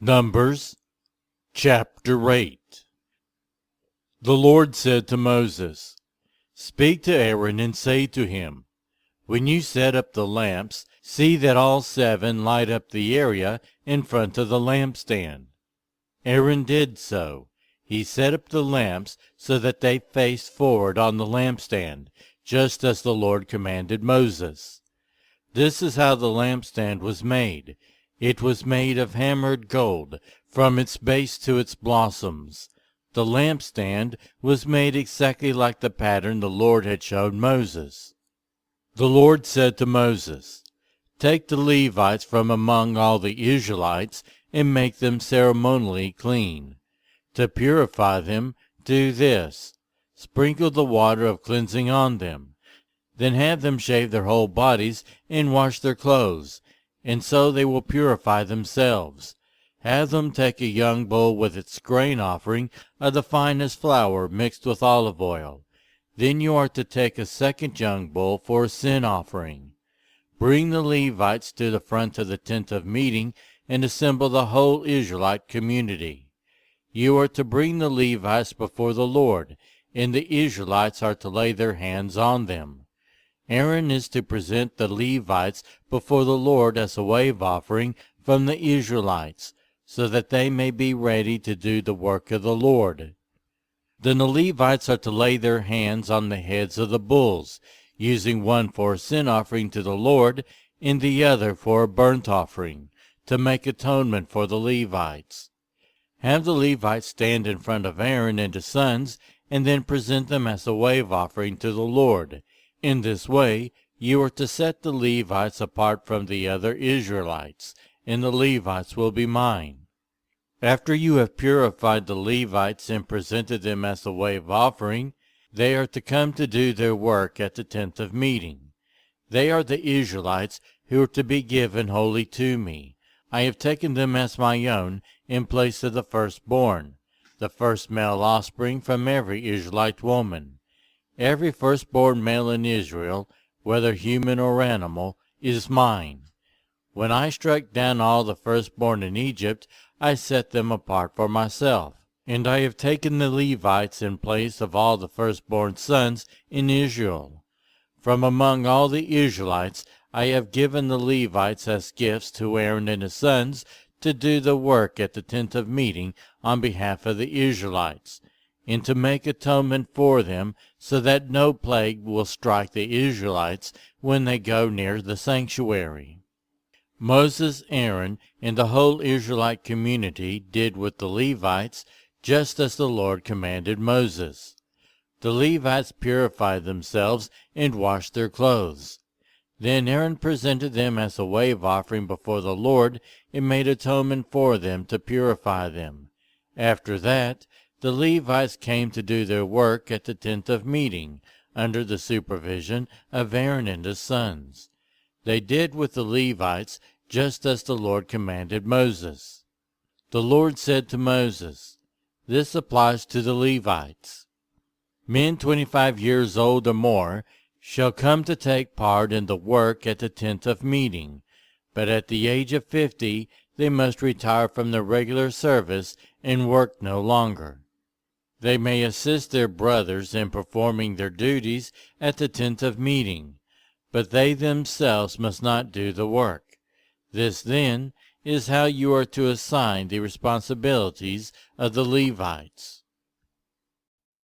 Numbers chapter 8. The Lord said to Moses, "Speak to Aaron and say to him, when you set up the lamps, see that all 7 light up the area in front of the lampstand." Aaron did so. He set up the lamps so that they faced forward on the lampstand, just as the Lord commanded Moses. This is how the lampstand was made. It was made of hammered gold, from its base to its blossoms. The lampstand was made exactly like the pattern the Lord had shown Moses. The Lord said to Moses, "Take the Levites from among all the Israelites and make them ceremonially clean. To purify them, do this: sprinkle the water of cleansing on them. Then have them shave their whole bodies and wash their clothes, and so they will purify themselves. Have them take a young bull with its grain offering of the finest flour mixed with olive oil. Then you are to take a second young bull for a sin offering. Bring the Levites to the front of the tent of meeting and assemble the whole Israelite community. You are to bring the Levites before the Lord, and the Israelites are to lay their hands on them. Aaron is to present the Levites before the Lord as a wave offering from the Israelites, so that they may be ready to do the work of the Lord. Then the Levites are to lay their hands on the heads of the bulls, using one for a sin offering to the Lord and the other for a burnt offering, to make atonement for the Levites. Have the Levites stand in front of Aaron and his sons, and then present them as a wave offering to the Lord. In this way you are to set the Levites apart from the other Israelites, and the Levites will be mine. After you have purified the Levites and presented them as a wave offering, they are to come to do their work at the tent of meeting. They are the Israelites who are to be given wholly to me. I have taken them as my own in place of the firstborn, the first male offspring from every Israelite woman. Every firstborn male in Israel, whether human or animal, is mine. When I struck down all the firstborn in Egypt, I set them apart for myself. And I have taken the Levites in place of all the firstborn sons in Israel. From among all the Israelites I have given the Levites as gifts to Aaron and his sons to do the work at the tent of meeting on behalf of the Israelites, and to make atonement for them, so that no plague will strike the Israelites when they go near the sanctuary." Moses, Aaron, and the whole Israelite community did with the Levites just as the Lord commanded Moses. The Levites purified themselves and washed their clothes. Then Aaron presented them as a wave offering before the Lord and made atonement for them to purify them. After that, the Levites came to do their work at the tent of meeting, under the supervision of Aaron and his sons. They did with the Levites just as the Lord commanded Moses. The Lord said to Moses, "This applies to the Levites. Men 25 years old or more shall come to take part in the work at the tent of meeting, but at the age of 50 they must retire from their regular service and work no longer. They may assist their brothers in performing their duties at the tent of meeting, but they themselves must not do the work. This, then, is how you are to assign the responsibilities of the Levites."